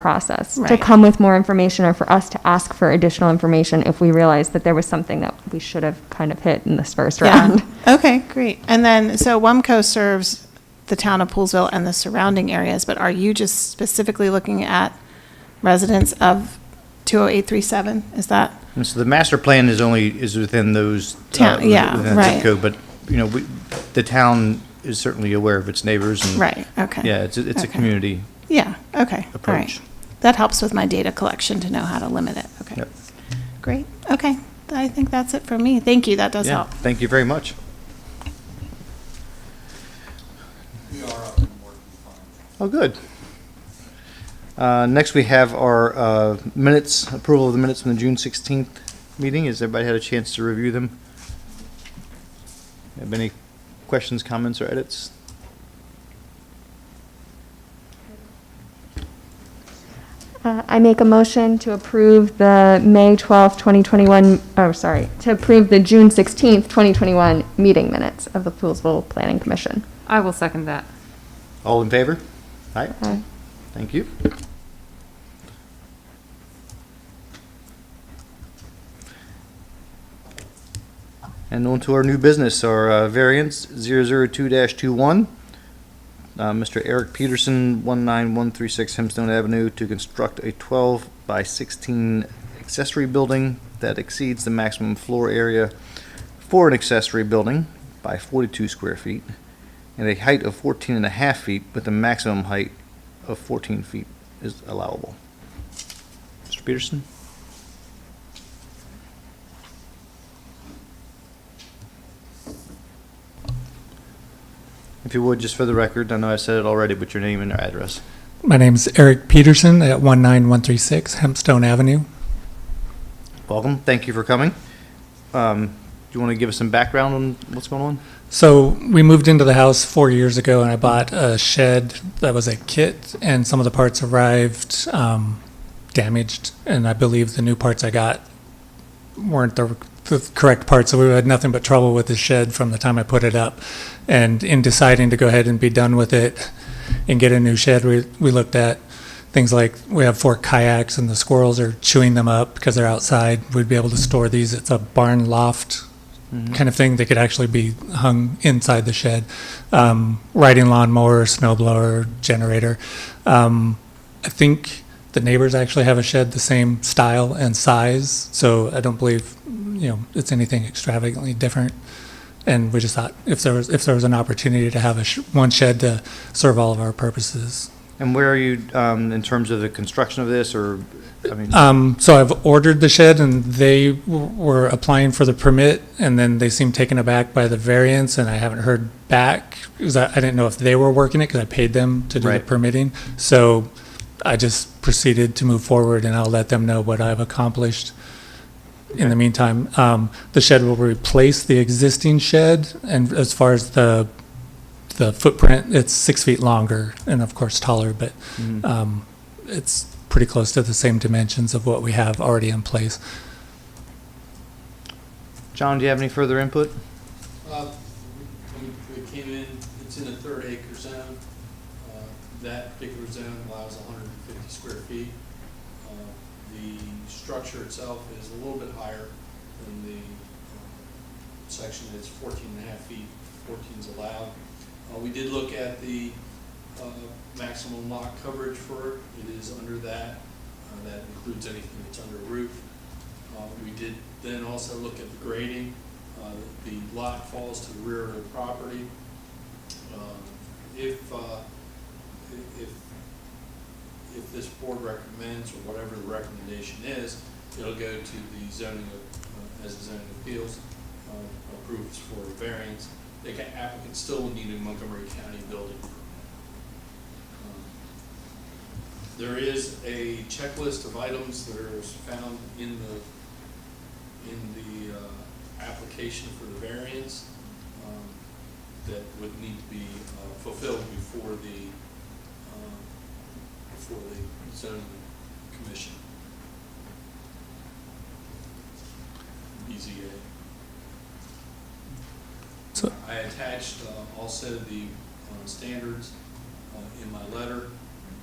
process, to Right. come with more information or for us to ask for additional information if we realized that there was something that we should have kind of hit in this first round. Okay, great. And then, so WUMCO serves the town of Poolesville and the surrounding areas, but are you just specifically looking at residents of 20837? Is that? And so the master plan is within those. Town, yeah, within that right. zip code, but, the town is certainly aware of its neighbors and. Right, okay. Yeah, it's a Okay. community Yeah, okay, all right. approach. That helps with my data collection to know how to limit it. Okay, Yep. great. Okay, I think that's it for me. Thank you, that does Yeah, help. thank you very much. We are up and working fine. Oh, good. Next, we have our minutes, approval of the minutes from the June 16th meeting. Has everybody had a chance to review them? Have any questions, comments, or edits? I make a motion to approve the May 12th, 2021, to approve the June 16th, 2021 meeting minutes of the Poolesville Planning Commission. I will second that. All in favor? Aye. Aye. Thank you. And on to our new business, our variance 002-21. Mr. Eric Peterson, 19136 Hempstone Avenue, to construct a 12 by 16 accessory building that exceeds the maximum floor area for an accessory building by 42 square feet and a height of 14 and a half feet, with a maximum height of 14 feet is allowable. Mr. Peterson? If you would, just for the record, I know I said it already, but your name and your address. My name's Eric Peterson at 19136 Hempstone Avenue. Welcome. Thank you for coming. Do you want to give us some background on what's going on? So we moved into the house 4 years ago, and I bought a shed that was a kit, and some of the parts arrived damaged, and I believe the new parts I got weren't the correct parts, so we had nothing but trouble with the shed from the time I put it up. And in deciding to go ahead and be done with it and get a new shed, we looked at things like, we have 4 kayaks and the squirrels are chewing them up because they're outside. We'd be able to store these. It's a barn loft kind of thing. They could actually be hung inside the shed. Riding lawnmower, snow blower, generator. I think the neighbors actually have a shed the same style and size, so I don't believe it's anything extravagantly different. And we just thought if there was an opportunity to have one shed to serve all of our purposes. And where are you in terms of the construction of this, or, I mean? So I've ordered the shed, and they were applying for the permit, and then they seemed taken aback by the variance, and I haven't heard back because I didn't know if they were working it because I paid them to do the Right. permitting. So I just proceeded to move forward, and I'll let them know what I've accomplished. In the meantime, the shed will replace the existing shed, and as far as the footprint, it's 6 feet longer and of course taller, but it's pretty close to the same dimensions of what we have already in place. John, do you have any further input? We came in, it's in a 3rd acre zone. That particular zone allows 150 square feet. The structure itself is a little bit higher than the section. It's 14 and a half feet, 14 is allowed. We did look at the maximum lot coverage for it. It is under that. That includes anything that's under a roof. We did then also look at the grading. The lot falls to the rear of the property. If this board recommends, or whatever the recommendation is, it'll go to the zoning as a zoning appeals, approves for a variance. The applicant still will need a Montgomery County building permit. There is a checklist of items that are found in the application for the variance that would need to be fulfilled before the zoning commission, BZA. So I attached also the standards in my letter.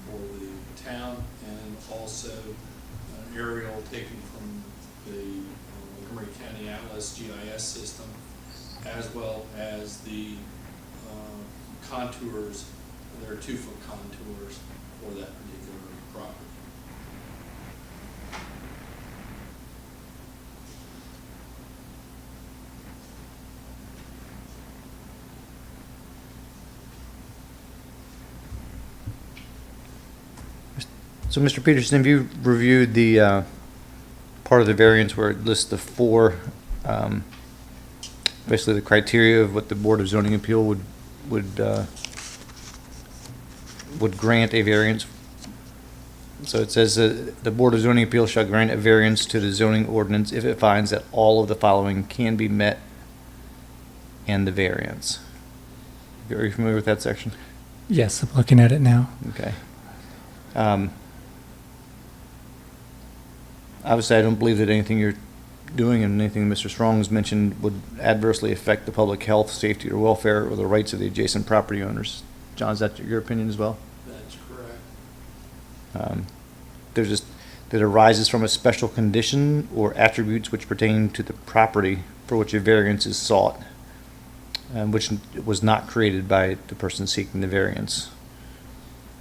for the town, and also an aerial taken from the Montgomery County Atlas GIS system, as well as the contours. There are 2-foot contours for that particular property. So, Mr. Peterson, have you reviewed the part of the variance where it lists the 4, basically the criteria of what the Board of Zoning Appeal would grant a variance? So it says that the Board of Zoning Appeal shall grant a variance to the zoning ordinance if it finds that all of the following can be met and the variance. Are you familiar with that section? Yes, I'm looking at it now. Okay. Obviously, I don't believe that anything you're doing and anything Mr. Strong has mentioned would adversely affect the public health, safety, or welfare or the rights of the adjacent property owners. John, is that your opinion as well? That's correct. There's just, that arises from a special condition or attributes which pertain to the property for which a variance is sought, which was not created by the person seeking the variance.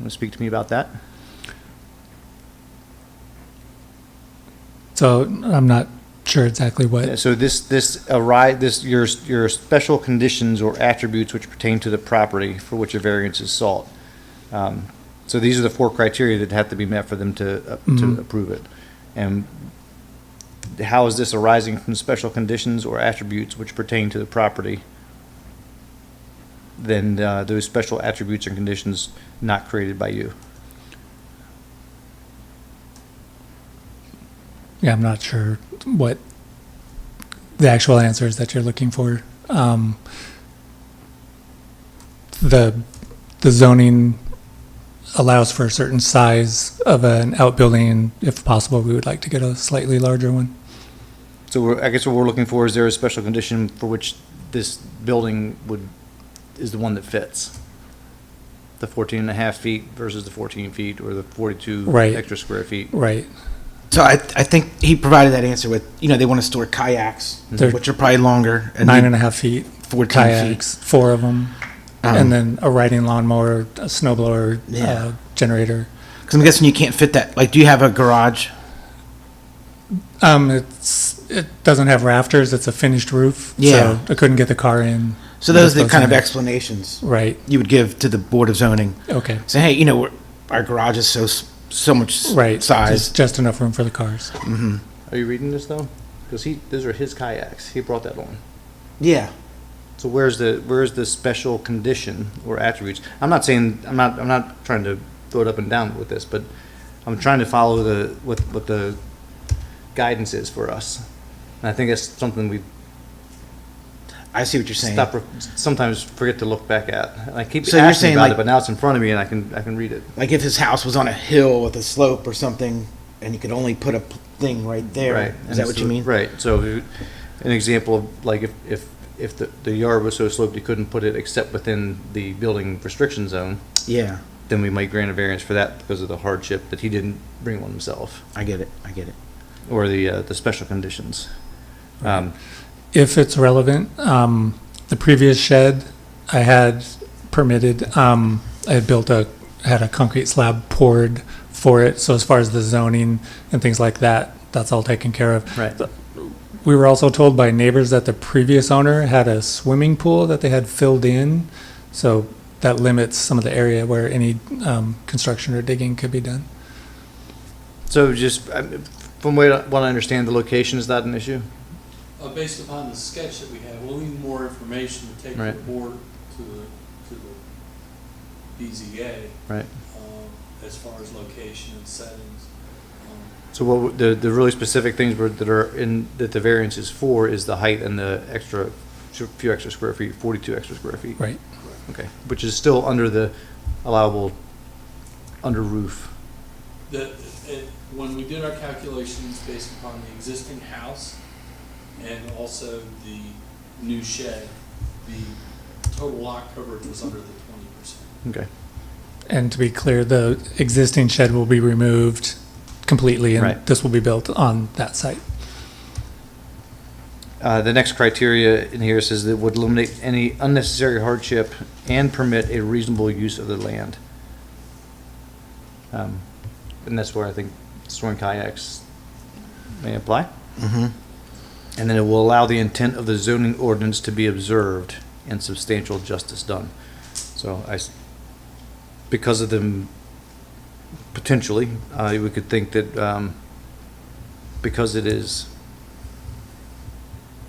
Want to speak to me about that? So I'm not sure exactly what. Yeah, so your special conditions or attributes which pertain to the property for which a variance is sought. So these are the 4 criteria that have to be met for them to approve it. And how is this arising from special conditions or attributes which pertain to the property? Then those special attributes and conditions not created by you. Yeah, I'm not sure what the actual answer is that you're looking for. The zoning allows for a certain size of an outbuilding, and if possible, we would like to get a slightly larger one. So I guess what we're looking for, is there a special condition for which this building is the one that fits? The 14.5 feet versus the 14 feet or the 42 Right. extra square feet? Right. So I think he provided that answer with, they want to store kayaks, They're which are probably longer. And 9.5 feet, 14 kayaks, 4 of them, and then a riding lawnmower, a snowblower, Yeah. generator. Because I'm guessing you can't fit that. Like, do you have a garage? It doesn't have rafters. It's a finished roof. Yeah. So I couldn't get the car in. So those are the Those kind of in. explanations Right. you would give to the Board of Zoning. Okay. Say, hey, our garage is so much Right. size. Just enough room for the cars. Are you reading this though? Because those are his kayaks. He brought that on. Yeah. So where's the special condition or attributes? I'm not trying to throw it up and down with this, but I'm trying to follow what the guidance is for us. And I think that's something we I see what you're saying. sometimes forget to look back at. And I keep So you're asking saying, about like- it, but now it's in front of me and I can read it. Like if his house was on a hill with a slope or something, and you could only put a thing right there. Right. Is that what you mean? Right. So an example of like if the yard was so sloped you couldn't put it except within the building restriction zone, Yeah. then we might grant a variance for that because of the hardship that he didn't bring one himself, I get it. or the special conditions. If it's relevant, the previous shed I had permitted, I had a concrete slab poured for it. So as far as the zoning and things like that, that's all taken care of. Right. We were also told by neighbors that the previous owner had a swimming pool that they had filled in. So that limits some of the area where any construction or digging could be done. So just from what I understand, the location is not an issue? Based upon the sketch that we have, we'll need more information to take to the Right. board, to the BZA, Right. as far as location and settings. So what the really specific things that the variance is for is the height and the few extra square feet, 42 extra square feet. Right. Okay, which is still under the allowable under roof. When we did our calculations based upon the existing house and also the new shed, the total lot coverage was under the 20%. Okay. And to be clear, the existing shed will be removed completely, and Right. this will be built on that site. The next criteria in here says that it would eliminate any unnecessary hardship and permit a reasonable use of the land. And that's where I think storing kayaks may apply. Mm-hmm. And then it will allow the intent of the zoning ordinance to be observed and substantial justice done. So because of them, potentially, we could think that because it is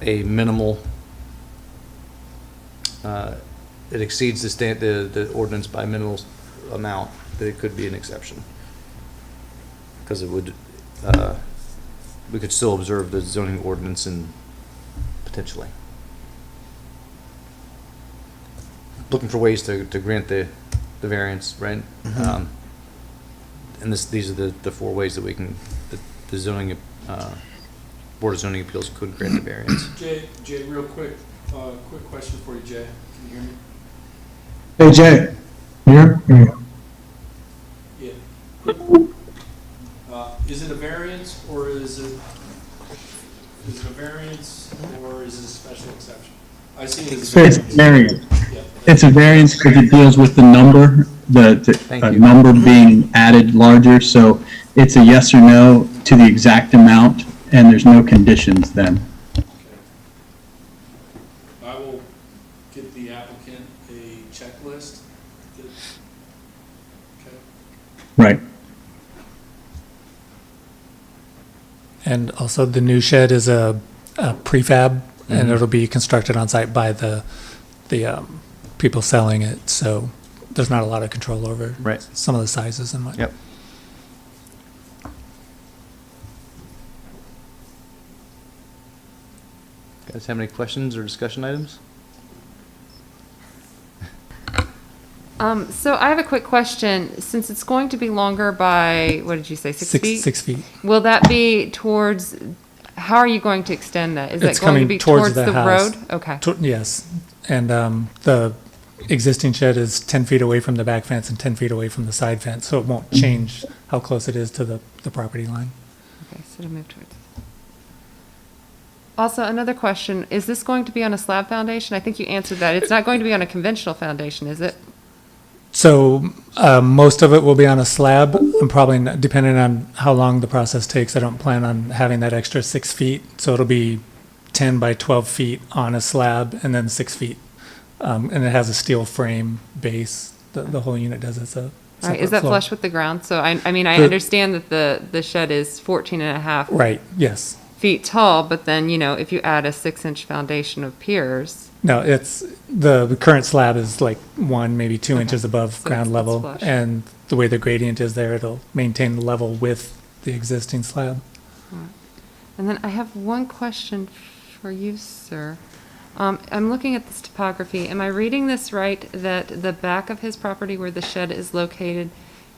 a minimal, it exceeds the ordinance by a minimal amount, that it could be an exception. Because it would, we could still observe the zoning ordinance and potentially. Looking for ways to grant the variance, right? Mhm. And these are the four ways that we can, the zoning, Board of Zoning Appeals could grant the variance. Jay, real quick, quick question for you, Jay. Can you hear me? Hey Jay, here? Yeah. Is it a variance or is it a variance or is it a special exception? I see it as It's a variance. Yeah. It's a variance because it deals with the number, Thank a you. number being added larger, so it's a yes or no to the exact amount, and there's no conditions then. Okay. I will get the applicant a checklist. Okay. Right. And also, the new shed is a prefab, and it'll be constructed on site by the people selling it. So there's not a lot of control over Right. some of the sizes and what. Yep. Guys have any questions or discussion items? So I have a quick question. Since it's going to be longer by, what did you say, 6 feet? 6 feet. Will that be towards, how are you going to extend that? Is It's that going to coming be towards towards the the house. road? Okay. Yes. And the existing shed is 10 feet away from the back fence and 10 feet away from the side fence, so it won't change how close it is to the property line. Okay, so to move towards. Also, another question, is this going to be on a slab foundation? I think you answered that. It's not going to be on a conventional foundation, is it? So most of it will be on a slab. I'm probably, not, depending on how long the process takes, I don't plan on having that extra 6 feet. So it'll be 10 by 12 feet on a slab and then 6 feet. And it has a steel frame base. The whole unit does. It's a All right, separate is that floor. flush with the ground? So I mean, I The- understand that the shed is 14 and a half Right, yes. feet tall, but then, if you add a 6-inch foundation of piers, No, it's, the current slab is like 1, maybe 2 Okay. inches above So ground it's level. flush. And the way the gradient is there, it'll maintain the level with the existing slab. And then I have one question for you, sir. I'm looking at this topography. Am I reading this right, that the back of his property where the shed is located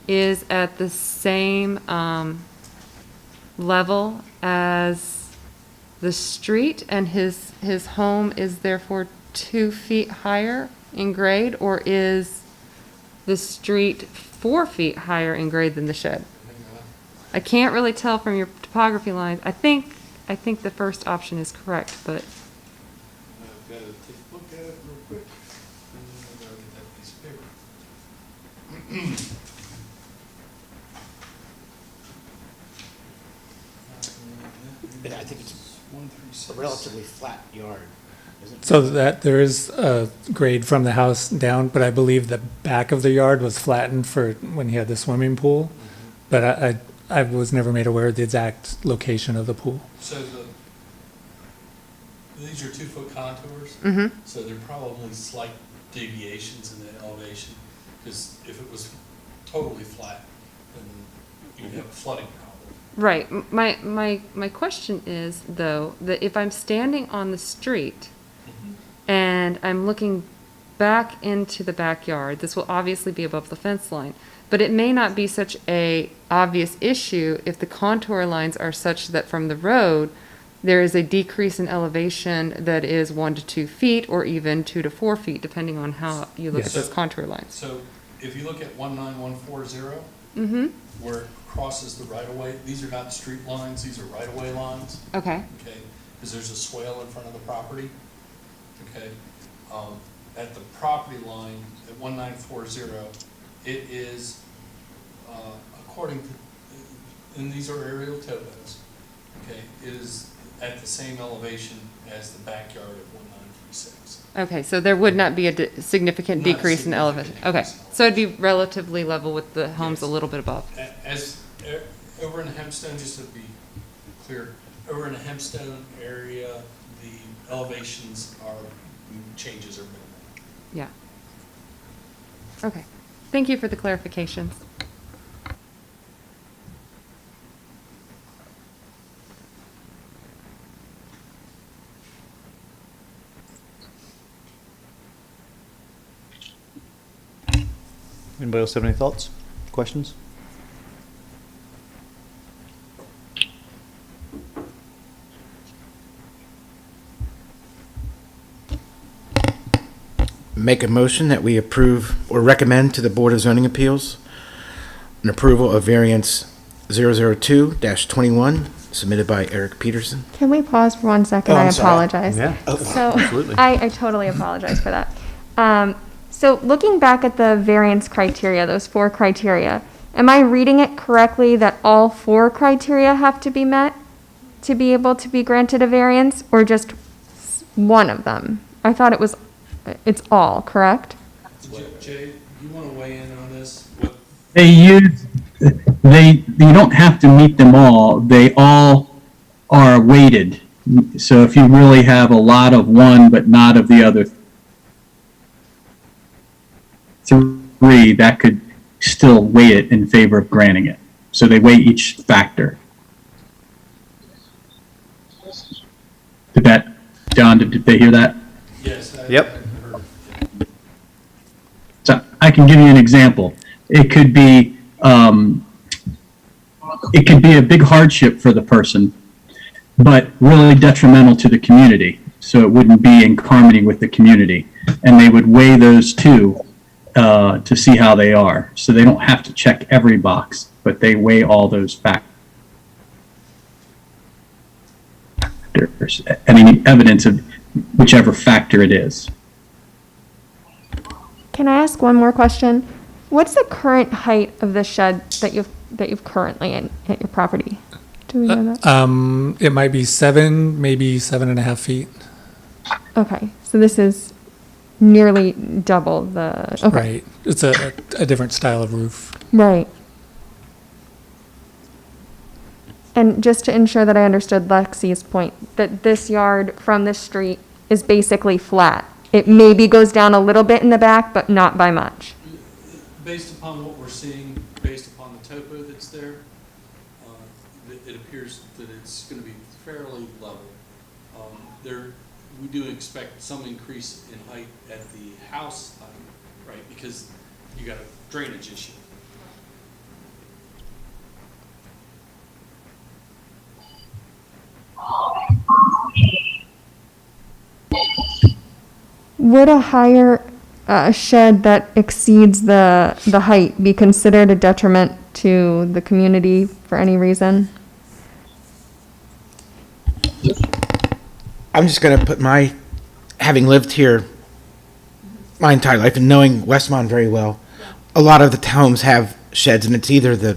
is at the same level as the street, and his home is therefore 2 feet higher in grade, or is the street 4 feet higher in grade than the shed? I can't really tell from your topography lines. I think the first option is correct, but I've got to take a look at it real quick. And then I've got to get that piece of paper. Yeah, I think it's a 136. relatively flat yard, isn't it? So that there is a grade from the house down, but I believe the back of the yard was flattened for when he had the swimming pool. But I was never made aware of the exact location of the pool. So these are 2-foot contours, mhm. so there are probably slight deviations in the elevation, because if it was totally flat, then you'd have a flooding problem. Right. My question is, though, that if I'm standing on the street and I'm looking back into the backyard, this will obviously be above the fence line, but it may not be such a obvious issue if the contour lines are such that from the road, there is a decrease in elevation that is 1 to 2 feet, or even 2 to 4 feet, depending on how you look Yes. at those contour lines. So if you look at 19140, Mm-hmm, where it crosses the right-of-way, these are not street lines, these are right-of-way lines, okay, okay? Because there's a swale in front of the property, okay? At the property line, at 1940, it is, according to, and these are aerial topos, okay? It is at the same elevation as the backyard of 1936. okay, so there would not be a significant Not a decrease in elevation, significant okay. decrease in So it'd be relatively level with the homes a Yes. little bit above. Over in Hempstone, just to be clear, over in the Hempstone area, the elevations changes are minimal. Yeah. Okay, thank you for the clarifications. Anybody else have any thoughts, questions? Make a motion that we approve or recommend to the Board of Zoning Appeals an approval of variance 002-21 submitted by Eric Peterson. Can we pause for 1 second? Oh, I I'm sorry. apologize. Yeah, So, absolutely. I totally apologize for that. So looking back at the variance criteria, those 4 criteria, am I reading it correctly that all 4 criteria have to be met to be able to be granted a variance, or just one of them? I thought it's all, correct? Jay, you want to weigh in on this? What, You don't have to meet them all. They all are weighted. So if you really have a lot of one but not of the other 3, that could still weigh it in favor of granting it. So they weigh each factor. John, did they hear that? yes. Yep. I heard it. So I can give you an example. It could be a big hardship for the person, but really detrimental to the community. So it wouldn't be in harmony with the community. And they would weigh those 2 to see how they are. So they don't have to check every box, but they weigh all those factors. Any evidence of whichever factor it is. Can I ask one more question? What's the current height of the shed that you've currently at your property? Do we know that? It might be 7, maybe 7.5 feet. Okay, so this is nearly double the, okay, Right. It's a different style of roof. right. And just to ensure that I understood Lexi's point, that this yard from this street is basically flat. It maybe goes down a little bit in the back, but not by much. Based upon what we're seeing, based upon the topo that's there, it appears that it's going to be fairly level. We do expect some increase in height at the house height, right, because you got a drainage issue. Would a higher shed that exceeds the height be considered a detriment to the community for any reason? I'm just going to put having lived here my entire life and knowing Westmont very well, a lot of the homes have sheds, and it's either the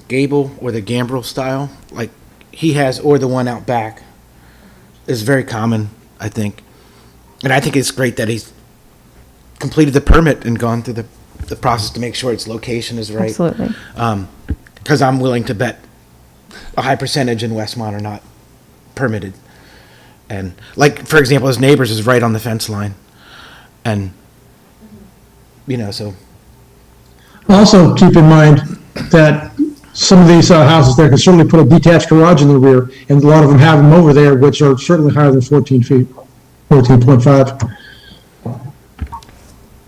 gable or the gambrel style, like he has, or the one out back is very common, I think. And I think it's great that he's completed the permit and gone through the process to make sure its location is right. Absolutely. Because I'm willing to bet a high percentage in Westmont are not permitted. And like, for example, his neighbors is right on the fence line. And, so. Also, keep in mind that some of these houses there can certainly put a detached garage in the rear, and a lot of them have them over there, which are certainly higher than 14 feet, 14.5.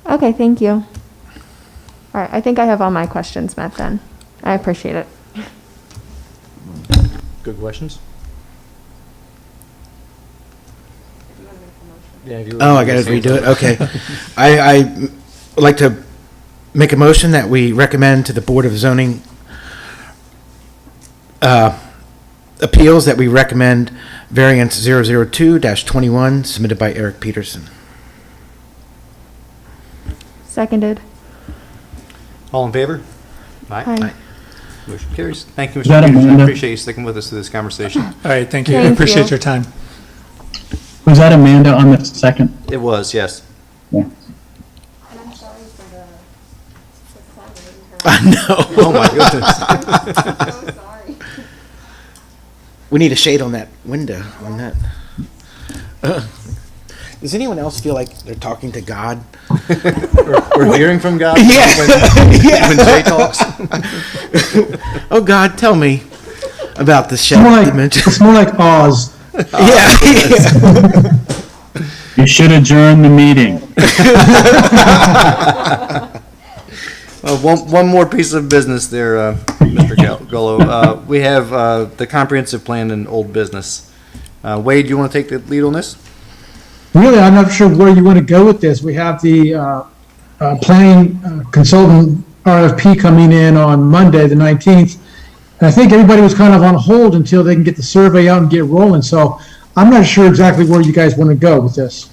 Okay, thank you. All right, I think I have all my questions met then. I appreciate it. Good questions? Yeah, Oh, I gotta redo it, okay. I would like to make a motion that we recommend to the Board of Zoning Appeals that we recommend variance 002-21 submitted by Eric Peterson. Seconded. All in favor? Aye. Motion carries. Thank you, Is that Mr. Peterson. I Amanda? appreciate you sticking with us through this conversation. All right, thank you. I Thank appreciate you. your time. Was that Amanda on the second? It was, yes. Yeah. I know. Oh, my goodness. We need a shade on that window, on that. Does anyone else feel like they're talking to God? We're hearing from God Yeah. when Jay talks. Oh, God, tell me about the It's shed more like, dimension. it's more like Oz. Yeah. You should adjourn the meeting. One more piece of business there, Mr. Gullo. We have the comprehensive plan and old business. Wade, you want to take the lead on this? Really, I'm not sure where you want to go with this. We have the planning consultant RFP coming in on Monday, the 19th. And I think everybody was kind of on hold until they can get the survey out and get rolling. So I'm not sure exactly where you guys want to go with this.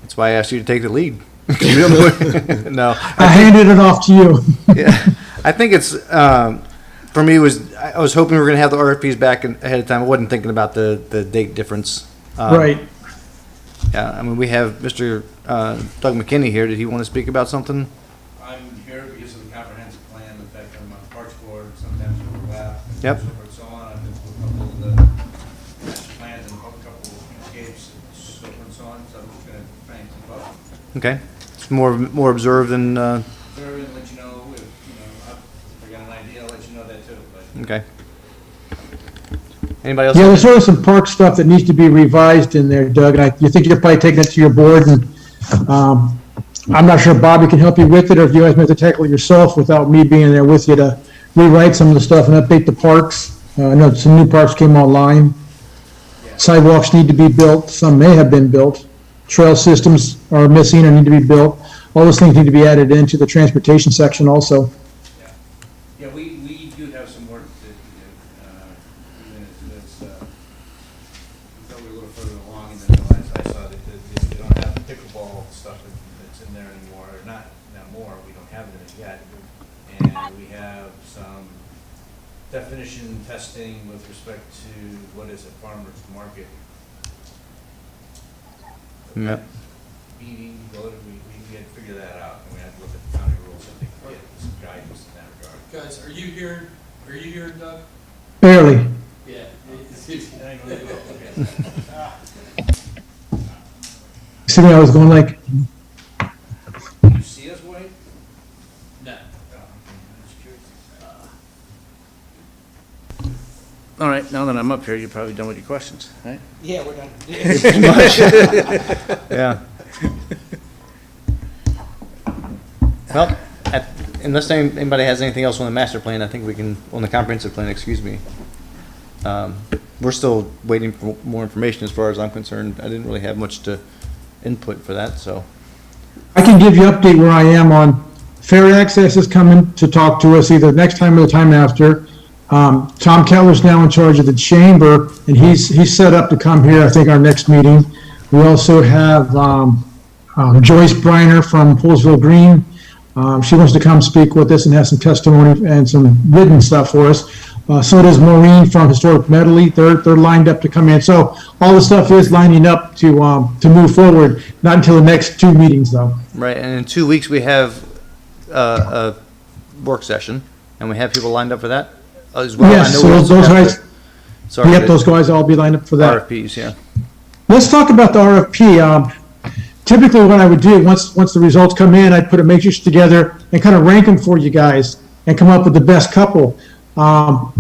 That's why I asked you to take the lead. No, I handed it off to you. yeah, I think it's for me. I was hoping we were going to have the RFPs back ahead of time. I wasn't thinking about the date difference. Right. Yeah, I mean we have Mr. Doug McKinney here. Did he want to speak about something? I'm here because of the comprehensive plan, in fact, I'm on Parks Board, sometimes overlap. And Yep. So forth and so on, I've been through a couple of the master plans and a couple of escapes and so forth and so on, so I'm just gonna bang some up. Okay, it's more observed than Very, and let you know if, if I got an idea, I'll let you know that too, but. okay. Anybody else? Yeah, there's sort of some park stuff that needs to be revised in there, Doug, and you think you're probably taking it to your board, and I'm not sure Bobby can help you with it, or if you guys may have to tackle it yourself without me being there with you to rewrite some of the stuff and update the parks. I know some new parks came online. Sidewalks need to be built, some may have been built. Trail systems are missing or need to be built. All those things need to be added into the transportation section also. Yeah, we do have some work to do. Even as, we thought we were a little further along, and then realized I saw that they don't have the pickleball stuff that's in there anymore, or not more, we don't have it in it yet. And we have some definition testing with respect to what is a farmer's market. Yep. Meeting, we had to figure that out, and we had to look at the county rules, I think, to get some guidance in that regard. Guys, are you here, Doug? Barely. Yeah. See me, I was going like, Can you see us, Wade? No. I'm just curious. All right, now that I'm up here, you're probably done with your questions, right? Yeah, we're done. Yeah. Well, unless anybody has anything else on the master plan, I think we can, on the comprehensive plan, excuse me. We're still waiting for more information as far as I'm concerned. I didn't really have much to input for that, so. I can give you an update where I am on fair access is coming to talk to us either next time or the time after. Tom Keller's now in charge of the chamber, and he's set up to come here, I think, our next meeting. We also have Joyce Briner from Poolesville Green. She wants to come speak with us and have some testimony and some written stuff for us. So does Maureen from Historic Medley. They're lined up to come in. So all the stuff is lining up to move forward, not until the next two meetings, though. Right, and in 2 weeks, we have a work session, and we have people lined up for that as well. Yes, I know so we also those have guys, sorry, yep, those guys will all be lined up for that. RFPs, yeah. Let's talk about the RFP. Typically, what I would do, once the results come in, I'd put a matrix together and kind of rank them for you guys and come up with the best couple. I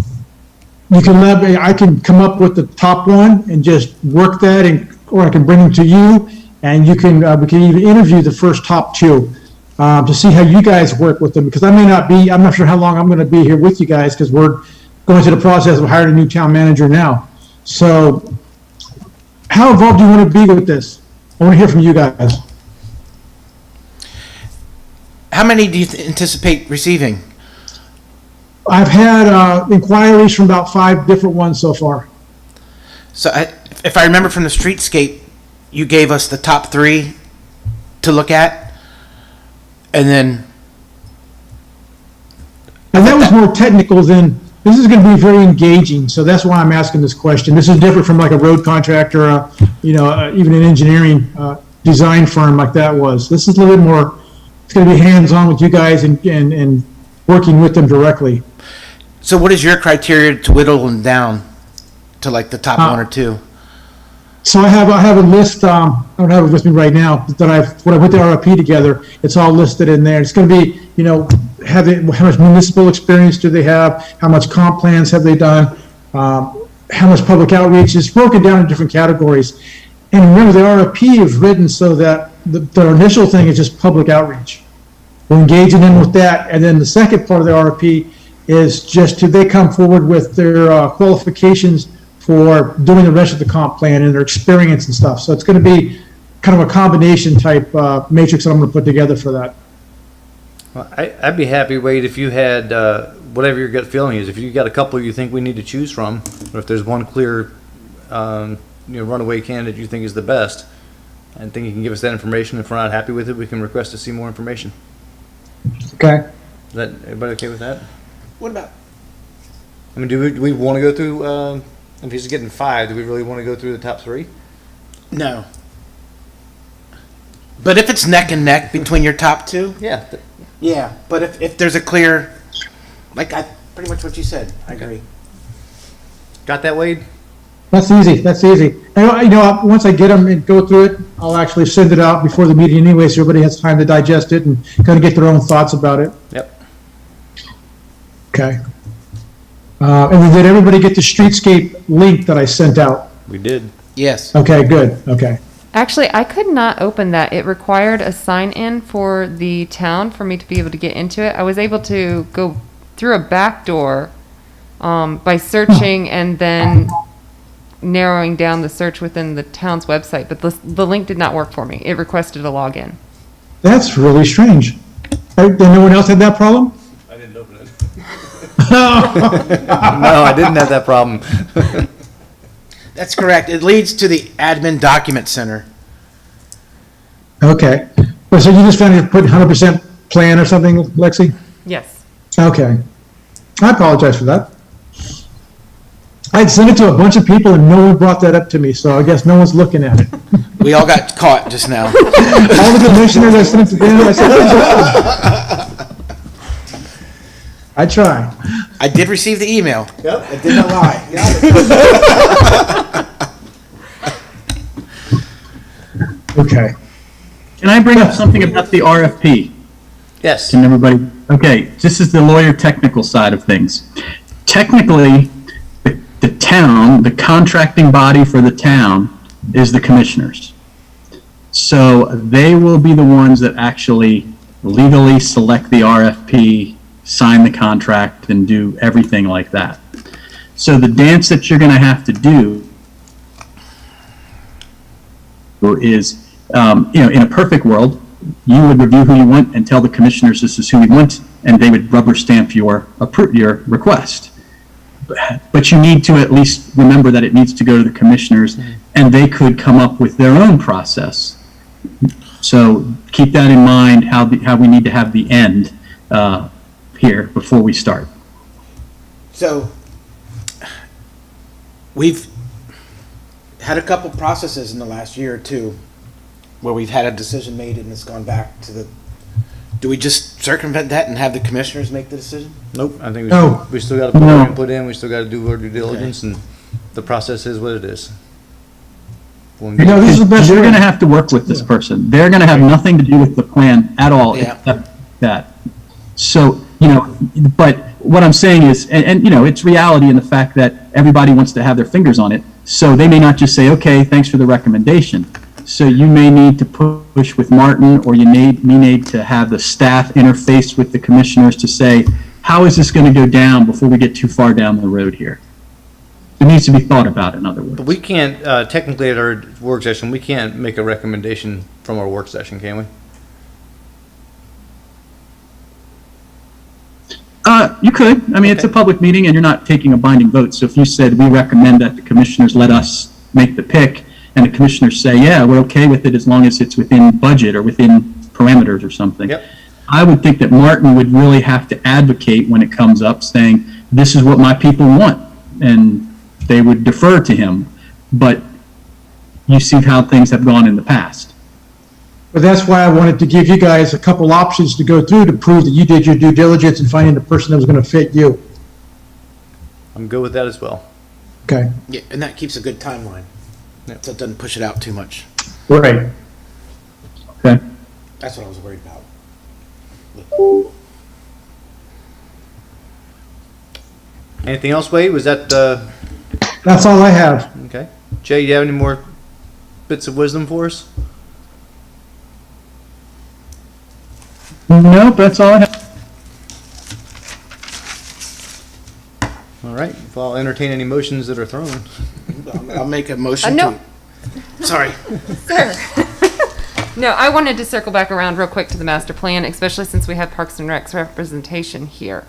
can come up with the top one and just work that, or I can bring them to you, and we can even interview the first top two to see how you guys work with them, because I'm not sure how long I'm going to be here with you guys, because we're going through the process of hiring a new town manager now. So how involved do you want to be with this? I want to hear from you guys. How many do you anticipate receiving? I've had inquiries from about 5 different ones so far. So if I remember from the streetscape, you gave us the top 3 to look at, and then And that was more technical than, this is going to be very engaging, so that's why I'm asking this question. This is different from like a road contractor, even an engineering design firm like that was. This is a little bit more, it's going to be hands-on with you guys and working with them directly. so what is your criteria to whittle them down to like the top 1 or 2? So I have a list, I don't have it with me right now, that when I put the RFP together, it's all listed in there. It's going to be, how much municipal experience do they have? How much comp plans have they done? How much public outreach? It's broken down in different categories. And remember, the RFP is written so that the initial thing is just public outreach. We're engaging them with that. And then the second part of the RFP is just they come forward with their qualifications for doing the rest of the comp plan and their experience and stuff. So it's going to be kind of a combination type matrix that I'm going to put together for that. Well, I'd be happy, Wade, if you had whatever your gut feeling is. If you got a couple you think we need to choose from, or if there's one clear, runaway candidate you think is the best, I think you can give us that information. If we're not happy with it, we can request to see more information. Okay. Is that everybody okay with that? What about? I mean, do we want to go through? If he's getting 5, do we really want to go through the top 3? No. But if it's neck and neck between your top 2, Yeah. yeah. But if there's a clear, pretty much what you said, I agree. Got that, Wade? That's easy. And, once I get them and go through it, I'll actually send it out before the meeting anyway, so everybody has time to digest it and kind of get their own thoughts about it. Yep. Okay. And then did everybody get the streetscape link that I sent out? We did. Yes. Okay, good. Okay. Actually, I could not open that. It required a sign-in for the town for me to be able to get into it. I was able to go through a back door by searching and then narrowing down the search within the town's website, but the link did not work for me. It requested a login. That's really strange. Did no one else had that problem? I didn't open it. No, I didn't have that problem. That's correct. It leads to the admin document center. Okay. Well, so you just found you put 100% plan or something, Lexi? Yes. Okay. I apologize for that. I'd sent it to a bunch of people and no one brought that up to me, so I guess no one's looking at it. We all got caught just now. All the commissioners, I sent it to them, I said, I try. I did receive the email. Yep. I did not lie. Okay. Can I bring up something about the RFP? Yes. Can everybody, okay, this is the lawyer technical side of things. Technically, the town, the contracting body for the town is the commissioners. So they will be the ones that actually legally select the RFP, sign the contract, and do everything like that. So the dance that you're going to have to do is, in a perfect world, you would review who you want and tell the commissioners this is who we want, and they would rubber stamp your request. But you need to at least remember that it needs to go to the commissioners, and they could come up with their own process. So keep that in mind, how we need to have the end here before we start. So we've had a couple processes in the last year or two where we've had a decision made and it's gone back to the, do we just circumvent that and have the commissioners make the decision? Nope. I think No. we still got to put our input in. We still got to do our due diligence, and the process is what it is. This is the best You're way. going to have to work with this person. They're going to have nothing to do with the plan at all, Yeah. except that. So, but what I'm saying is, and it's reality in the fact that everybody wants to have their fingers on it. So they may not just say, okay, thanks for the recommendation. So you may need to push with Martin, or you may need to have the staff interface with the commissioners to say, how is this going to go down before we get too far down the road here? It needs to be thought about, in other words. But we can't, technically at our work session, we can't make a recommendation from our work session, can we? You could. I mean, it's a Okay. public meeting and you're not taking a binding vote. So if you said, we recommend that the commissioners let us make the pick, and the commissioners say, yeah, we're okay with it as long as it's within budget or within parameters or something. Yep. I would think that Martin would really have to advocate when it comes up, saying, this is what my people want, and they would defer to him. But you see how things have gone in the past. But that's why I wanted to give you guys a couple options to go through to prove that you did your due diligence in finding the person that was going to fit you. I'm good with that as well. Okay. Yeah, and that keeps a good timeline. Yeah. So it doesn't push it out too much. Right. Okay? That's what I was worried about. Anything else, Wade? Was that, That's all I have. okay. Jay, you have any more bits of wisdom for us? Nope, that's all I have. All right, well, I'll entertain any motions that are thrown. I'll make a motion no. to, sorry. Sir. No, I wanted to circle back around real quick to the master plan, especially since we have Parks and Rec's representation here.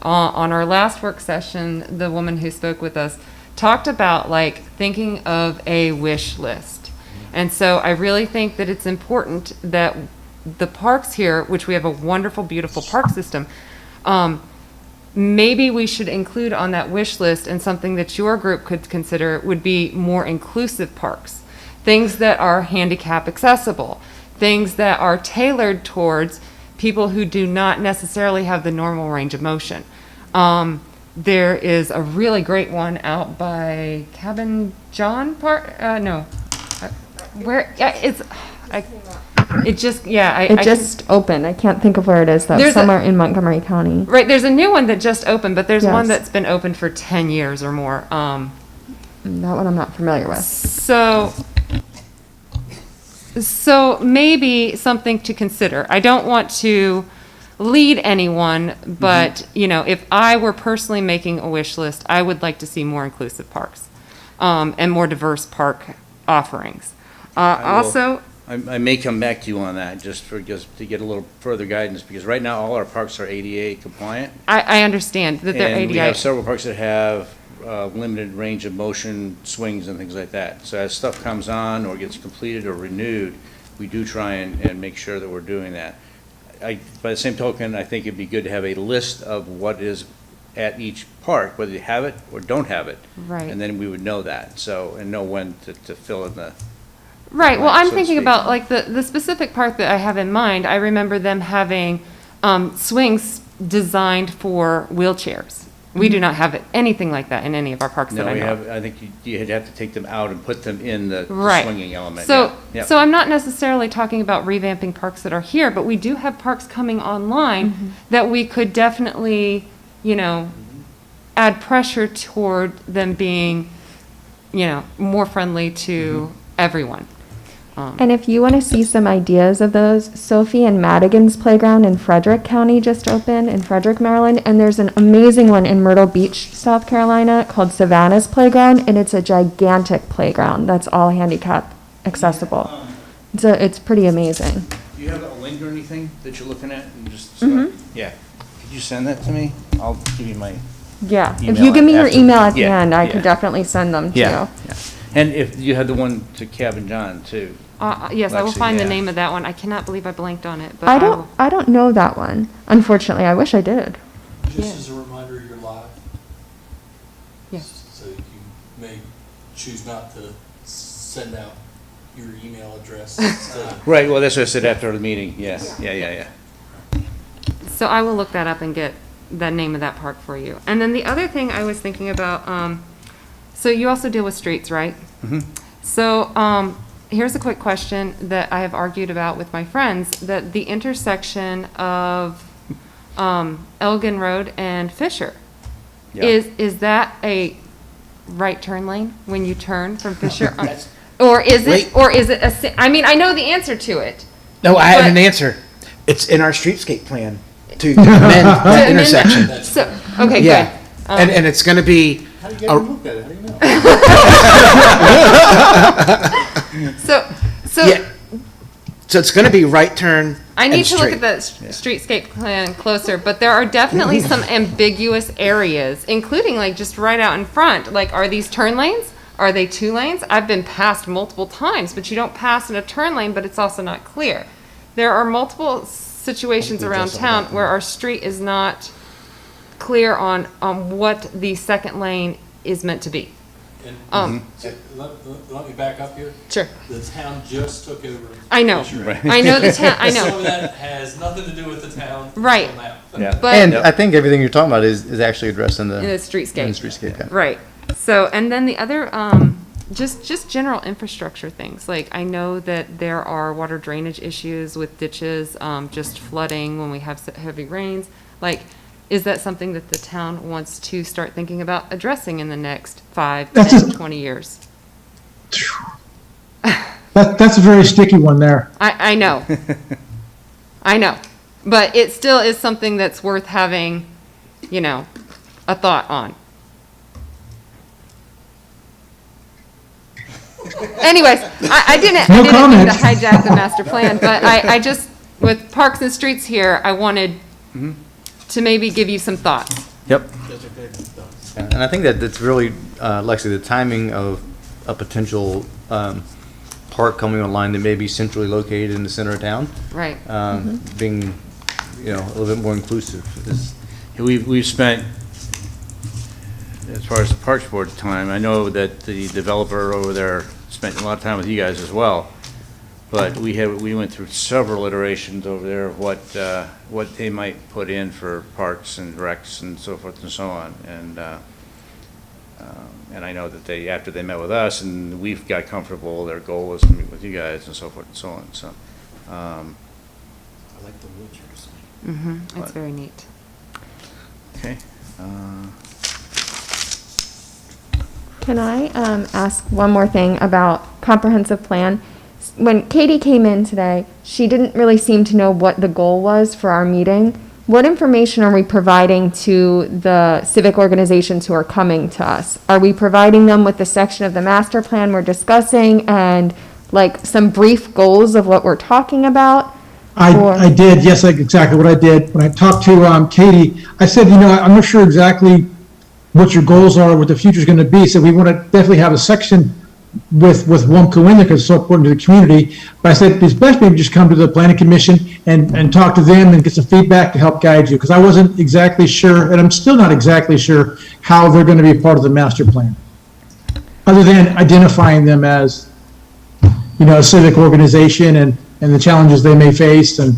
On our last work session, the woman who spoke with us talked about like thinking of a wish list. And so I really think that it's important that the parks here, which we have a wonderful, beautiful park system, maybe we should include on that wish list, and something that your group could consider would be more inclusive parks. Things that are handicap accessible, things that are tailored towards people who do not necessarily have the normal range of motion. There is a really great one out by Cabin John Park, where, yeah, it's, it just, yeah. It just opened. I can't think of where it is though. There's Somewhere in Montgomery County. Right, there's a new one that just opened, but there's one Yes. that's been open for 10 years or more. That one I'm not familiar with. So maybe something to consider. I don't want to lead anyone, but, you know, if I were personally making a wish list, I would like to see more inclusive parks, and more diverse park offerings. Also, I may come back to you on that, just to get a little further guidance, because right now, all our parks are ADA compliant. I understand that they're And we ADA. have several parks that have limited range of motion swings and things like that. So as stuff comes on or gets completed or renewed, we do try and make sure that we're doing that. By the same token, I think it'd be good to have a list of what is at each park, whether you have it or don't have it. Right. And then we would know that, and know when to fill in the. Right, well, Right, I'm so to thinking speak. about, like, the specific park that I have in mind, I remember them having swings designed for wheelchairs. We do not have anything like that in any of our parks that No, I we know of. have, I think you'd have to take them out and put them in the Right. swinging element. So, yeah, yeah. so I'm not necessarily talking about revamping parks that are here, but we do have parks coming online that we could definitely, you know, add pressure toward them being, you know, more friendly to everyone. And if you want to see some ideas of those, Sophie and Madigan's Playground in Frederick County just opened, in Frederick, Maryland. And there's an amazing one in Myrtle Beach, South Carolina, called Savannah's Playground. And it's a gigantic playground that's all handicap accessible. It's pretty amazing. Do you have a link or anything that you're looking at? And just, Mhm. Yeah. Could you send that to me? I'll give you my. Yeah, if Email you give me your after- email at the yeah, end, I yeah. could definitely send them to Yeah. you. Yeah. And if you had the one to Cabin John too. Yes, I will Lexi, find the yeah. name of that one. I cannot believe I blanked on it, but I will. don't know that one. Unfortunately, I wish I did. Yeah. Just as a reminder, you're live. Yes. So you may choose not to send out your email address instead. Right, well, that's what I said after the meeting, yeah. So I will look that up and get the name of that park for you. And then the other thing I was thinking about, so you also deal with streets, right? Mhm. So here's a quick question that I have argued about with my friends, that the intersection of Elgin Road and Fisher, Yeah. is that a right turn lane when you turn from Fisher? That's- Or is Wait. it I mean, I know the answer to it. No, I have But- an answer. It's in our streetscape plan to amend that amend intersection. So, okay, Yeah, good. and it's gonna be, How do you get them looked at it? How do you know? So yeah, So it's gonna be right turn I need and to look straight. at the streetscape plan closer, but there are definitely some ambiguous areas, including like just right out in front. Like, are these turn lanes? Are they 2 lanes? I've been passed multiple times, but you don't pass in a turn lane, but it's also not clear. There are multiple situations around town where our street is not clear on what the second lane is meant to be. And let me back up here. Sure. The town just took over. I know. Fishery. I know the town, I Some of know. that has nothing to do with the town. Right. until now. Yeah. But And I think everything you're talking about is actually addressed in the. in the streetscape. In the streetscape, yeah. Right. So, and then the other, just general infrastructure things. Like, I know that there are water drainage issues with ditches, just flooding when we have heavy rains. Like, is that something that the town wants to start thinking about addressing in the next 5, That's 10, just- 20 years? That's a very sticky one there. I know. I know. But it still is something that's worth having, you know, a thought on. Anyways, I didn't mean comment. to hijack the master plan, but I just, with Parks and Streets here, I wanted to maybe give you some thoughts. Yep. And I think that that's really, like I said, the timing of a potential park coming online that may be centrally located in the center of town, Right. being, a little bit more inclusive is. We've spent, as far as the Parks Board time, I know that the developer over there spent a lot of time with you guys as well. But we went through several iterations over there of what they might put in for parks and recs and so forth and so on. And I know that after they met with us and we've got comfortable, their goal was to meet with you guys and so forth and so on, so. I like the wheelchairs. Mm-hmm. It's But- very neat. Okay. Can I ask one more thing about comprehensive plan? When Katie came in today, she didn't really seem to know what the goal was for our meeting. What information are we providing to the civic organizations who are coming to us? Are we providing them with the section of the master plan we're discussing and like some brief goals of what we're talking about? I did, yes, like exactly what I did. When I talked to Katie, I said, I'm not sure exactly what your goals are, what the future's going to be. So we want to definitely have a section with WUMCO in there because it's so important to the community. But I said, it's best maybe just come to the planning commission and talk to them and get some feedback to help guide you. Because I wasn't exactly sure, and I'm still not exactly sure how they're going to be part of the master plan. Other than identifying them as, a civic organization and the challenges they may face, and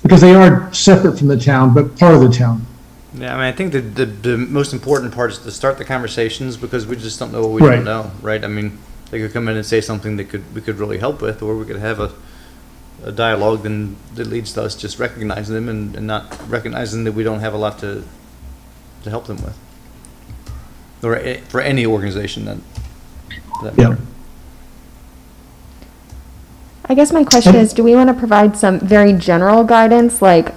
because they are separate from the town, but part of the town. Yeah, I mean, I think the most important part is to start the conversations because we just don't know what we Right. don't know, right? I mean, they could come in and say something that we could really help with, or we could have a dialogue that leads to us just recognizing them and not recognizing that we don't have a lot to help them with. Or for any organization that Yeah. matter. I guess my question is, do we want to provide some very general guidance, like,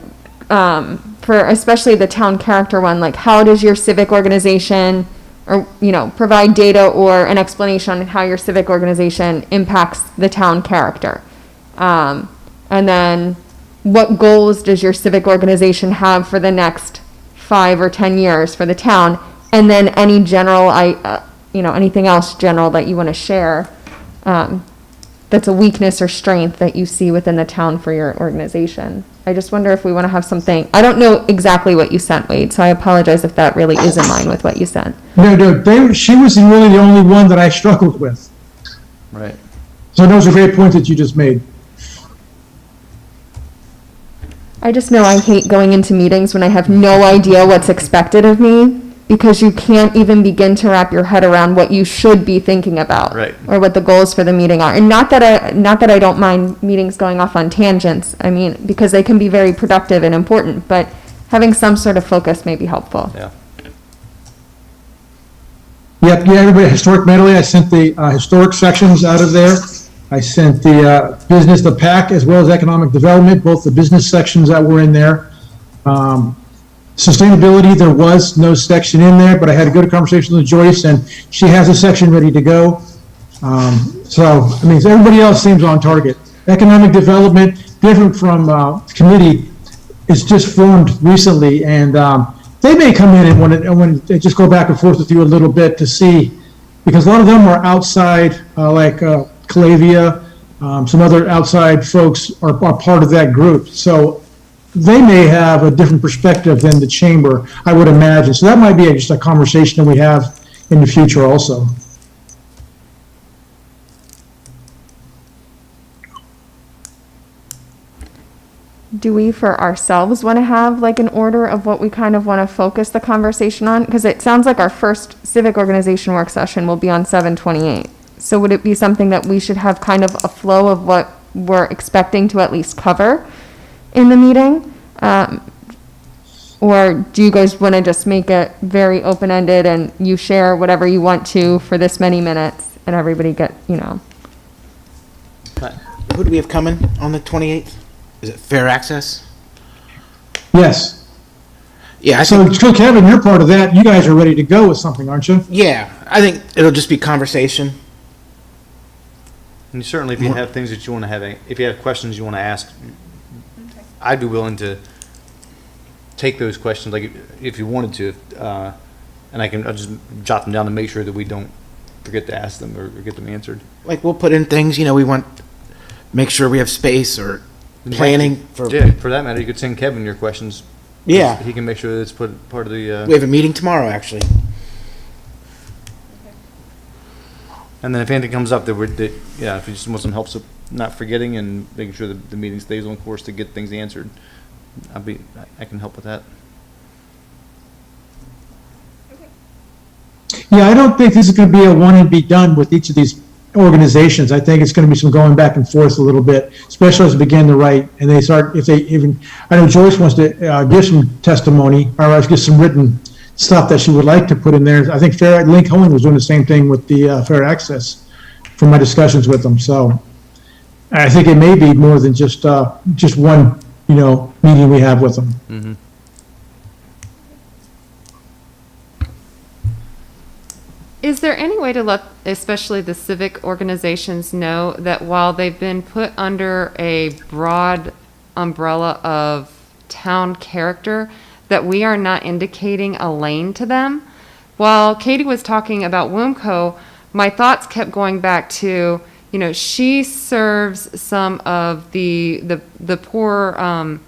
for especially the town character one, like how does your civic organization, or, provide data or an explanation on how your civic organization impacts the town character? And then what goals does your civic organization have for the next 5 or 10 years for the town? And then any general, anything else general that you want to share, that's a weakness or strength that you see within the town for your organization. I just wonder if we want to have something. I don't know exactly what you sent, Wade, so I apologize if that really is in line with what you sent. No, she was really the only one that I struggled with. Right. So those are great points that you just made. I just know I hate going into meetings when I have no idea what's expected of me, because you can't even begin to wrap your head around what you should be thinking about. Right. Or what the goals for the meeting are. And not that I don't mind meetings going off on tangents, I mean, because they can be very productive and important, but having some sort of focus may be helpful. Yeah. Yep, yeah, everybody, historic medley, I sent the historic sections out of there. I sent the business, the PAC, as well as economic development, both the business sections that were in there. Sustainability, there was no section in there, but I had a good conversation with Joyce, and she has a section ready to go. So, I mean, everybody else seems on target. Economic Development, different from committee, is just formed recently, and they may come in and when they just go back and forth with you a little bit to see, because a lot of them are outside, like Calavia, some other outside folks are part of that group. So they may have a different perspective than the chamber, I would imagine. So that might be just a conversation that we have in the future also. Do we for ourselves want to have like an order of what we kind of want to focus the conversation on? Because it sounds like our first civic organization work session will be on 7/28. So would it be something that we should have kind of a flow of what we're expecting to at least cover in the meeting? Or do you guys want to just make it very open-ended and you share whatever you want to for this many minutes and everybody get, you know? Who do we have coming on the 28th? Is it Fair Access? Yes. Yeah, So Kevin, you're part of that. You guys are ready to go with something, aren't you? yeah, I think it'll just be conversation. And certainly, if you have things that you want to have, if you have questions you want to ask, I'd be willing to take those questions, like if you wanted to, and I'll just jot them down to make sure that we don't forget to ask them or get them answered. Like, we'll put in things, we want, make sure we have space or planning for. Yeah, for that matter, you could send Kevin your questions. Yeah. He can make sure that it's put part of the. We have a meeting tomorrow, actually. And then if anything comes up if you just want some help not forgetting and making sure that the meeting stays on course to get things answered, I can help with that. Yeah, I don't think this is going to be a one and be done with each of these organizations. I think it's going to be some going back and forth a little bit, especially as they begin to write and they start, I know Joyce wants to give some testimony or give some written stuff that she would like to put in there. I think Link Hoeing was doing the same thing with the Fair Access from my discussions with them. So I think it may be more than just one, meeting we have with them. Mm-hmm. Is there any way to let, especially the civic organizations, know that while they've been put under a broad umbrella of town character, that we are not indicating a lane to them? While Katie was talking about WUMCO, my thoughts kept going back to, she serves some of the poor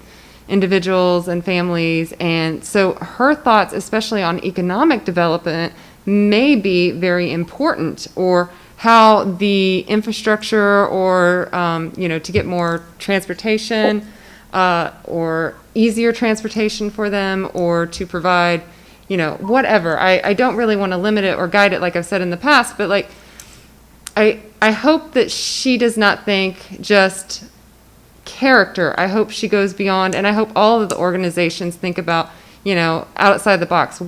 individuals and families, and so her thoughts, especially on economic development, may be very important, or how the infrastructure or, to get more transportation or easier transportation for them, or to provide, whatever. I don't really want to limit it or guide it like I've said in the past, but like, I hope that she does not think just character. I hope she goes beyond, and I hope all of the organizations think about, outside the box.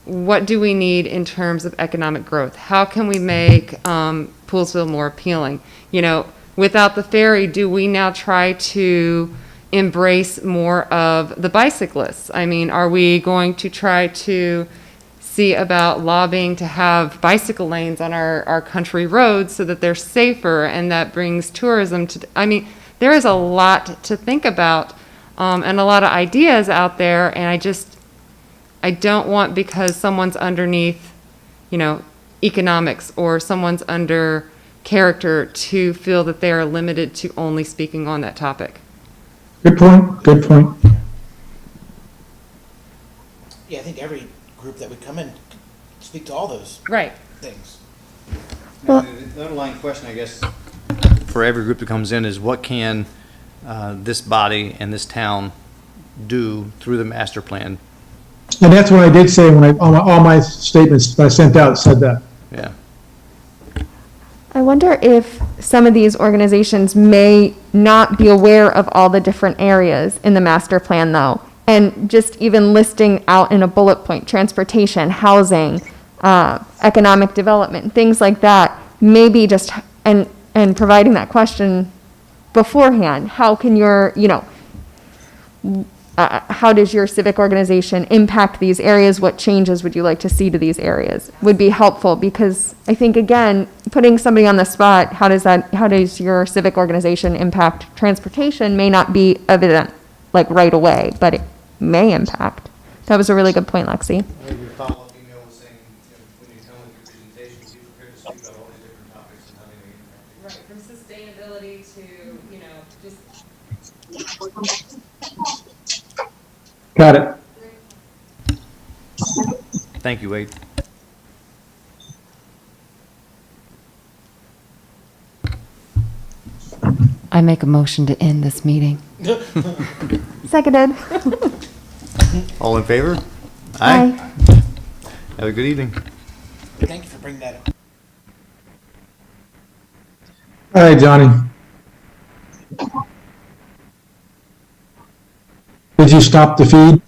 What do we need in terms of economic growth? How can we make Poolesville more appealing? Without the ferry, do we now try to embrace more of the bicyclists? I mean, are we going to try to see about lobbying to have bicycle lanes on our country roads so that they're safer and that brings tourism to, there is a lot to think about and a lot of ideas out there, and I don't want, because someone's underneath, economics, or someone's under character, to feel that they are limited to only speaking on that topic. Good point, good point. Yeah, I think every group that would come in could speak to all those Right. things. Well- The underlying question, I guess, for every group that comes in is what can this body and this town do through the master plan? And that's what I did say when all my statements that I sent out said that. Yeah. I wonder if some of these organizations may not be aware of all the different areas in the master plan, though. And just even listing out in a bullet point, transportation, housing, economic development, things like that, maybe just, and providing that question beforehand. How can your, how does your civic organization impact these areas? What changes would you like to see to these areas? Would be helpful, because I think, again, putting somebody on the spot, how does your civic organization impact transportation may not be evident, like right away, but it may impact. That was a really good point, Lexi. Your follow-up email was saying, when you come with your presentation, be prepared to speak about all these different topics and how they may impact. Right, from sustainability to, just. Got it. Thank you, Wade. I make a motion to end this meeting. Seconded. All in favor? Aye. Have a good evening. Thank you for bringing that up. All right, Johnny. Did you stop the feed?